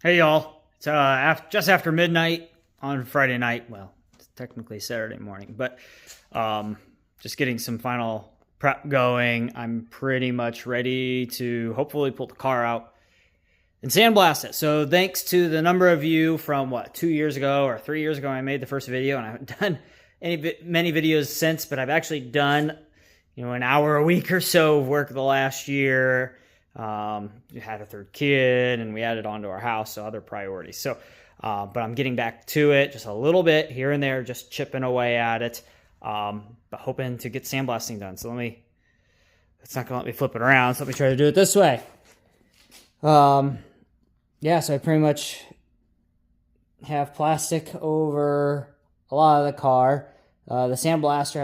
Hey y'all, it's just after midnight on Friday night. Well, it's technically Saturday morning, but just getting some final prep going. I'm pretty much ready to hopefully pull the car out and sandblast it. So thanks to the number of you from 2 years ago or 3 years ago, I made the first video, and I haven't done many videos since, but I've actually done an hour a week or so of work the last year. We had a third kid and we added on to our house, so other priorities. So, but I'm getting back to it just a little bit here and there, just chipping away at it, but hoping to get sandblasting done. So it's not gonna let me flip it around, so let me try to do it this way. Yeah, so I pretty much have plastic over a lot of the car. The sandblaster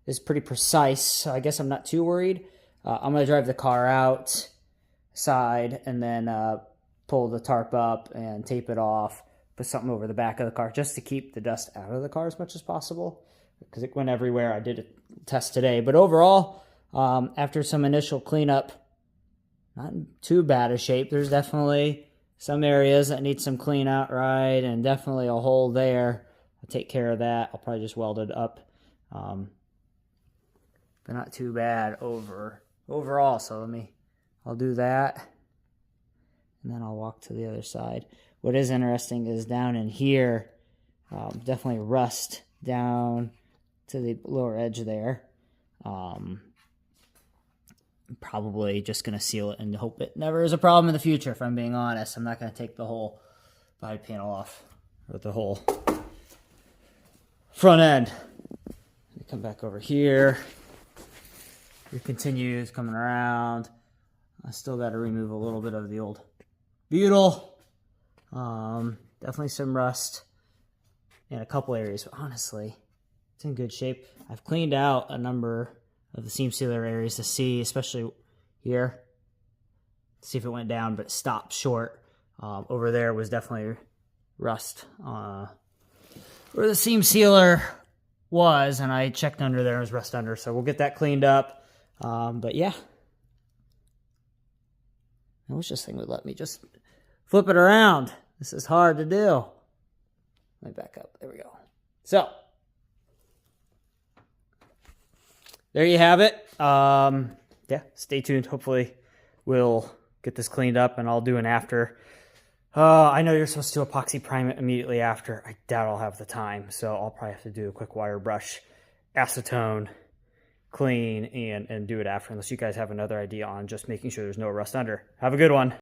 is pretty precise, so I guess I'm not too worried. I'm going to drive the car outside and then pull the tarp up and tape it off, put something over the back of the car just to keep the dust out of the car as much as possible, because it went everywhere. I did a test today. But overall, after some initial cleanup, not in too bad a shape. There's definitely some areas that need some clean out, right, and definitely a hole there. I'll take care of that. I'll probably just weld it up. But not too bad overall. So I'll do that, and then I'll walk to the other side. What is interesting is down in here, definitely rust down to the lower edge there. I'm probably just going to seal it and hope it never is a problem in the future, if I'm being honest. I'm not going to take the whole body panel off, or the whole front end. Come back over here. It continues coming around. I still got to remove a little bit of the old butyl. Definitely some rust in a couple areas, but honestly, it's in good shape. I've cleaned out a number of the seam sealer areas to see, especially here, to see if it went down, but it stopped short. Over there was definitely rust where the seam sealer was, and I checked under there, was rust under, so we'll get that cleaned up. But yeah, I wish this thing would let me just flip it around. This is hard to do. Let me back up. There we go. So there you have it. Yeah, stay tuned. Hopefully we'll get this cleaned up, and I'll do an after. I know you're supposed to epoxy prime it immediately after. I doubt I'll have the time, so I'll probably have to do a quick wire brush, acetone, clean, and do it after, unless you guys have another idea on just making sure there's no rust under. Have a good one.